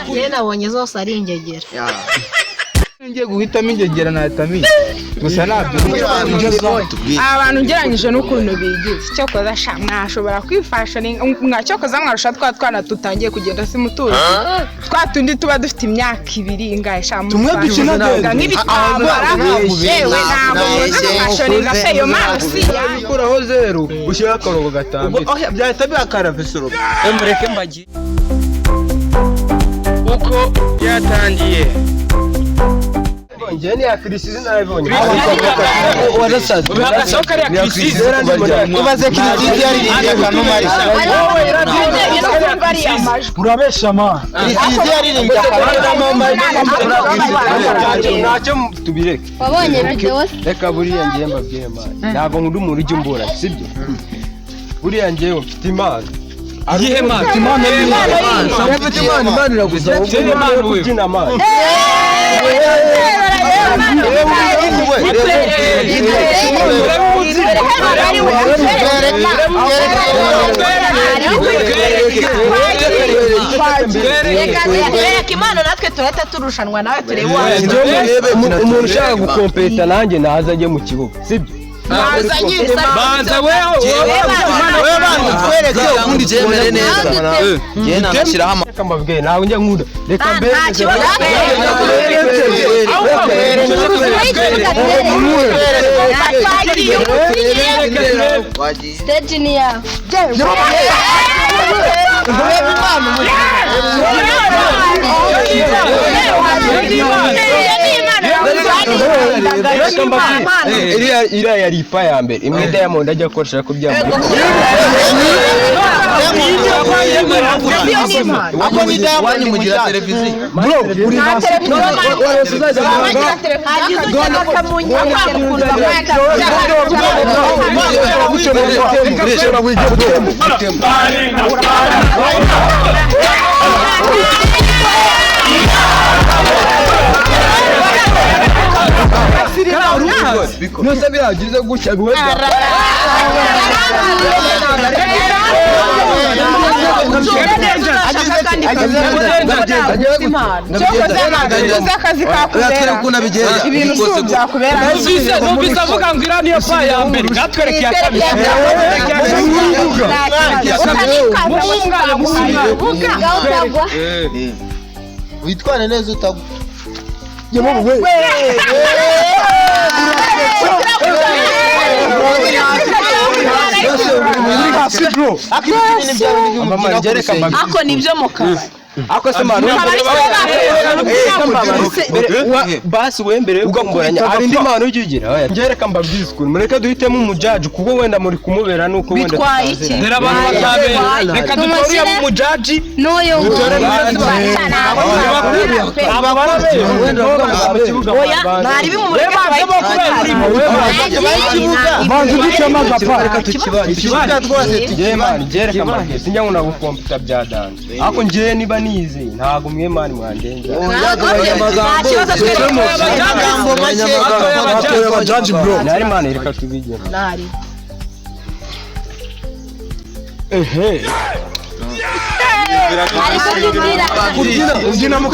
Njye nabonye zose ari ingegera. Ngiye guhitamo ingegera nahitamo gusa nabyo abantu ngeranyije n'ukuntu bigize cyo koza mwashobora kwifasha cyo koza mwarusha twana tutangiye kugenda simutuzi twatundi tuba dufite imyaka 2 ingahe tumwe dukina nk'ibitambara yewe ntabwo fashion gaseyo masi yakuraho 0 ushyira akarongo gatambitse byahita byakara vesero mureke mbagiye uko yatangiye njye ni ya Kirisizi nabibonye warasaze ubihasoka ari ya Kirisizi ubaze Kirisizi yari akanumari urabesha ma Kirisizi yaririmbye akanumari ntacyo tubireke Wabonye video reka buriya ngiye mbabwiye ma ntabwo nkunda umuntu ujya umbura sibyo buriya ngiye mfite imana Iyihe mana? Imana iraguza kubyina amana reka imana natwe turahita turushanwa nawe turebe umuntu ushaka gukompeta nanjye naza ajye mu kibuga sibyo banza wewe twereke ubundi byemere neza ngiye nanashyiraho reka mbabwiye nawe njya nkunda reka mbere stage ni yawe iriya yari ipa ya mbere imwe Diamond ajya akoresha kubyambara ako ni Diamond mugira televiziyo bro uri hasi Nusa biragize gutya numvise avuga ngo iriya niyo pa ya mbere natwereke iya kabiri witware neza utagwa ako nibyo mukazi ako se manu basi we mbere ugamboranya ari ndi manu ugigira ngereka mbabwiza ukuntu mureke duhitemo umujaji kuko wenda muri kumubera nuko wenda bitwaye iki rero abantu batabera reka dutoriye mu mujaji n'uyu aba barabera oya ntari bimureka bantu ducama gapa reka tukibaje twose tugiye mani ngereka mbabwiza sinjya ngo nagukompita byadanje ako ngiye niba nize ntago mwe mani mwandenza abajaji bro nari mani reka tubigire nari ubyina mu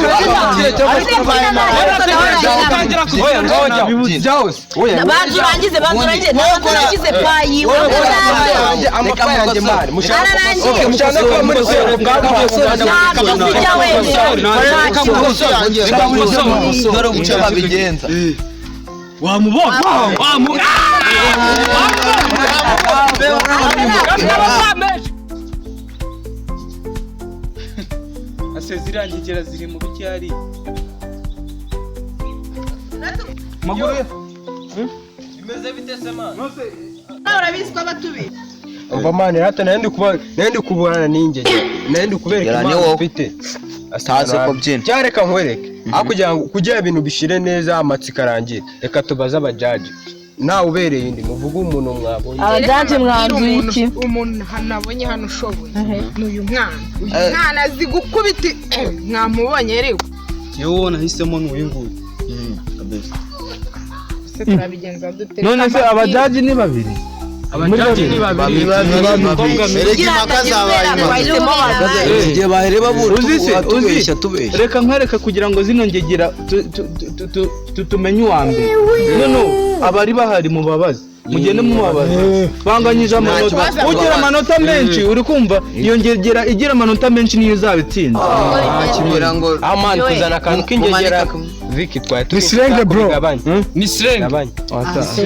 bantu urangize ntabwo nagize payi amapa yanjye mani mushaka kuba muri sero ntabwo sijya wenyine dore ubuce babigenza wamubona asezira ngigera ziri mu bicyari maguru bimeze bite se man urabizi ko batubi umva mani rata nandi kuburana n'ingege nandi kubereka impamvu mfite asaze ko byina cyareka nkwereke kugira ibintu bishire neza amatsiko arangire reka tubaze abajaji nawe ubereye indi muvuga umuntu mwabonye abajaji mwanzuye iki umuntu nabonye hano ushoboye n'uyu mwana azi gukubita mwamubonye rero yewe nahisemo n'uyu nguyu se turabigenza dute none se abajaji ni babiri abajaji ni babiri igihe bahereba buru tubeshya reka nkwereka kugira ngo zino ngegera tumenye uwa mbere none abari bahari mubabaze mugende mubabaze banganyije amanota ugira amanota menshi uri kumva iyo ngegera igira amanota menshi niyo uzabitsinda kigira ngo amani kuzana akantu k'ingegera Vicky twaye ni sirenge bro ni sirenge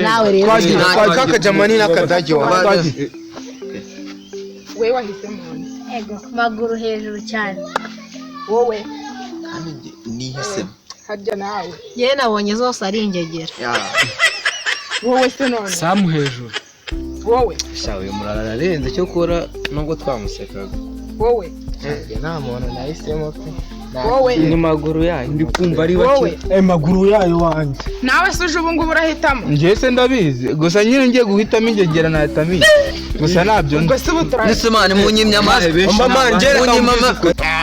nawe rero kaka jamani n'akadage we wahisemo ego maguru hejuru cyane wowe nihisemo harya nawe yewe nabonye zose ari ingegera wowe se none Samu hejuru wowe shawe murararenze cyo kora nubwo twamusekaga wowe nta muntu nahisemo pe wowe ni maguru yayo ndi kumva ari wowe maguru yayo wanjye nawe se uje ubu ngubu urahitamo njye se ndabizi gusa nyine ngiye guhitamo ingegera nahitamo iyi gusa nabyo ngo se ubu ndetse mani munyimya amazi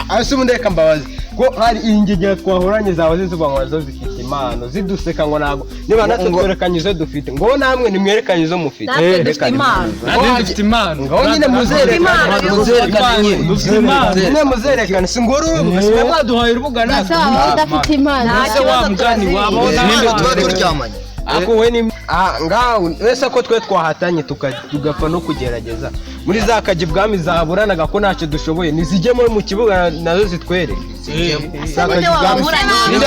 ase ubundi reka mbabazi ko hari ingegera twahoranye zawe zivuga ngo zo zifite impano ziduseka ngo ntabwo niba natwe twerekanye izo dufite ngo namwe nimwerekanye izo mufite natwe dufite impano dufite impano ngaho nyine muzerekane muzerekane si ngoro sibe mwaduhaye urubuga natwe udafite impano nta kibazo mugani wabona tuba turyamanye ako we ni ngaho wese ko twe twahatanye tugapfa no kugerageza muri za kaji bwami zaburanaga ko ntacyo dushoboye nizijyemo mu kibuga nazo zitwere ninde wabura ninde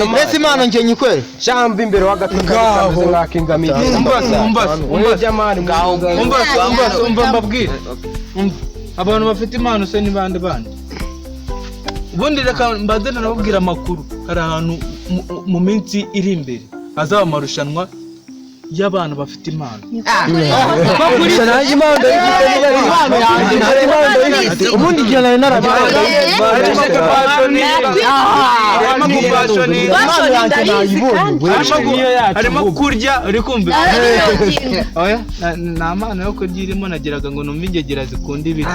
mbese impano njye nyikwere shamba imbere w'agatunga nk'akingamiye umva mbabwire abantu bafite impano se ni bande ubundi reka mbazana nababwira amakuru hari ahantu mu minsi iri imbere hazaba amarushanwa y'abana bafite impano ubundi igihe nari narabibonye harimo kurya uri kumva nta mpano yo kurya irimo nagiraga ngo numve ingegera zikunda ibiti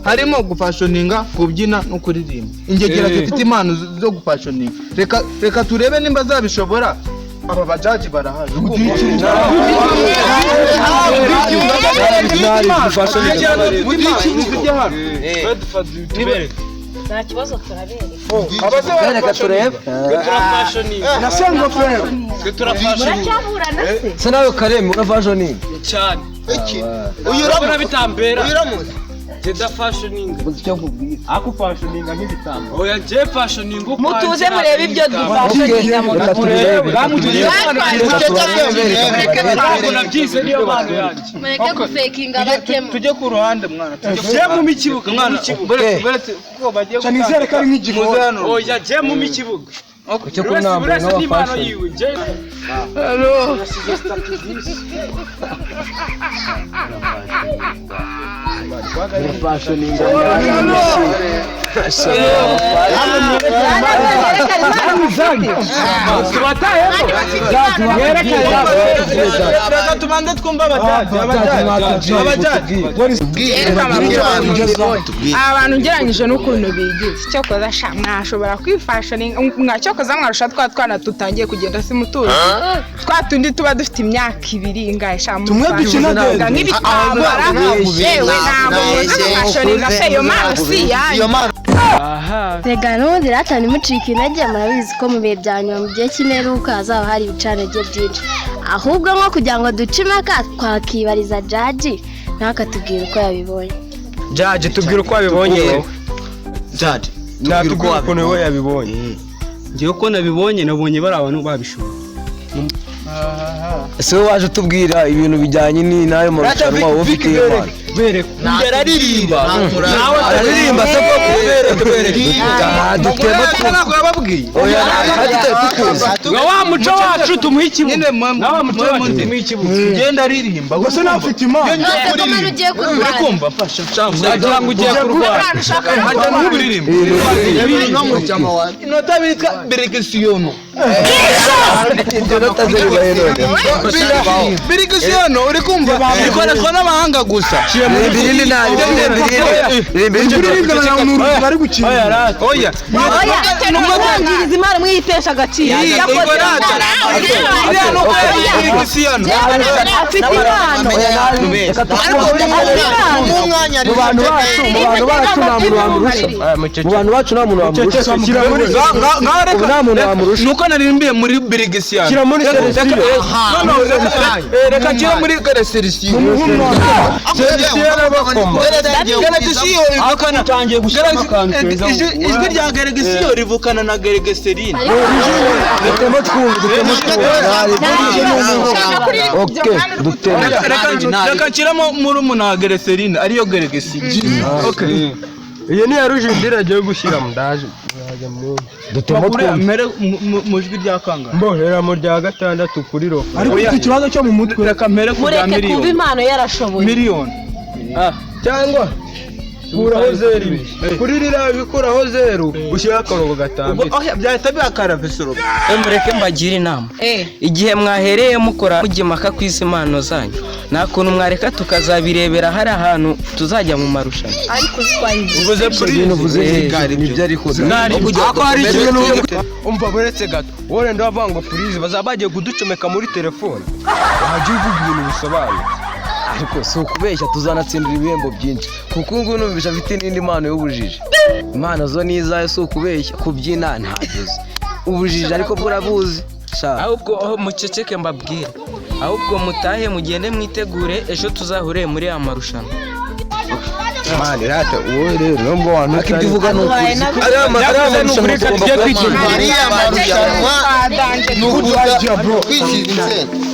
harimo gufashoninga kubyina no kuririmba ingegera zifite impano zo gufashoninga reka turebe nimba zabishobora aba bajaji barahari nta kibazo turabereka reka turebe nasanga frere muracyahura na se se nawe kareme urafashoninga cyane uyu urabona bitambera uramuzi Jeda fashioning icyo nkubwira ako fashoninga nk'ibitambo oya je fashioning uko mutuze murebe ibyo dufashoninga mu nabyize niyo mpano yanjye mureke gufekinga batemo tujye ku ruhande mwana je mu mikibuga mwana buretse ko bagiye gutanga kari nk'igihugu oya je mu mikibuga icyo kunamba n'abafashe yiwe je hello fashoninga reka tubanze twumva abajaji abantu ugereranyije n'ukuntu bigize cyokoza mwashobora kwifashoninga cyokoza mwarusha twana tutangiye kugenda simutuzi twatundi tuba dufite imyaka ibiri ingahe tumwe dukina nk'ibitambara yewe ntabwo muzi gufashoninga se iyo mpano si yayo rega n'ubundi rata ntimucike intege murabizi ko mu bihe bya nyuma mu gihe cy'imperuka hazaba hari ibicanege byinshi ahubwo nko kugira ngo duce impaka twakibariza jaji ntakatubwire uko yabibonye jaji tubwire uko wabibonye jaji natubwire ukuntu wowe yabibonye ngewe uko nabibonye nabonye bari abantu babishobora ese wowe waje utubwira ibintu bijyanye n'ayo marushanwa wowe ufite impano araririmba nawe araririmba se ko kubereka dutema ntabwo yababwiye oya nga wa muco wacu tumuha ikibuga nawe muco wacu tumuha ikibuga ngenda aririmba gusa nawe ufite impano ugiye kurwara kumva fasha nagira ngo ugiye kurwara hajya n'uburirimba inota bitwa berekesiyono ibyo notazeribaye none birigisiyono uri kumva bikoreshwa n'abahanga gusa birindi nta birindi bari gukina oya mwangiriza imana mwiyitesha agaciro afite impano mu bantu bacu nta muntu wamurusha nuko narimbiye muri birigisiyano kira muri reka kira muri Gereserisiyo ijwi rya Geregisiyo rivukana na Geregeserine reka kiramo muri umuna Gereserine ariyo Geregesiyo. iyo ni yarujindira agiye gushyira mu ndaje mu jwi rya kangahe mbohera mu rya 6 kuri ro ariko ikibazo cyo mu mutwe reka mpere ku bya mureke kuba impano yarashoboye miliyoni cyangwa kuraho 0 kuri rira bikuraho 0 ushyira akarongo gatambitse byahita bihakara vesoro. mureke mbagira inama igihe mwahereye mukora mugimaka kw'isi impano zanyu nta kuntu mwareka tukazabirebera hari ahantu tuzajya mu marushanwa ariko twayivuze uvuze ibintu uvuze nibyo ariko ako hari ikintu umva buretse gato wowe ndavuga ngo please bazabagiye kuducomeka muri telefone wagiye uvuga ibintu bisobanuye ariko si ukubeshya tuzanatsindira ibihembo byinshi kuko ngo numvisha afite n'indi mpano y'ubujiji impano zo nizayo si ukubeshya kubyina ntavuze ubujiji ariko burabuzi ahubwo muceceke mbabwire ahubwo mutahe mugende mwitegure ejo tuzahurire muri aya marushanwa. mani rata wowe rero nubwo wantu ibyo uvuga ni ukuri ariya marushanwa ni ukuza kwikiza insenda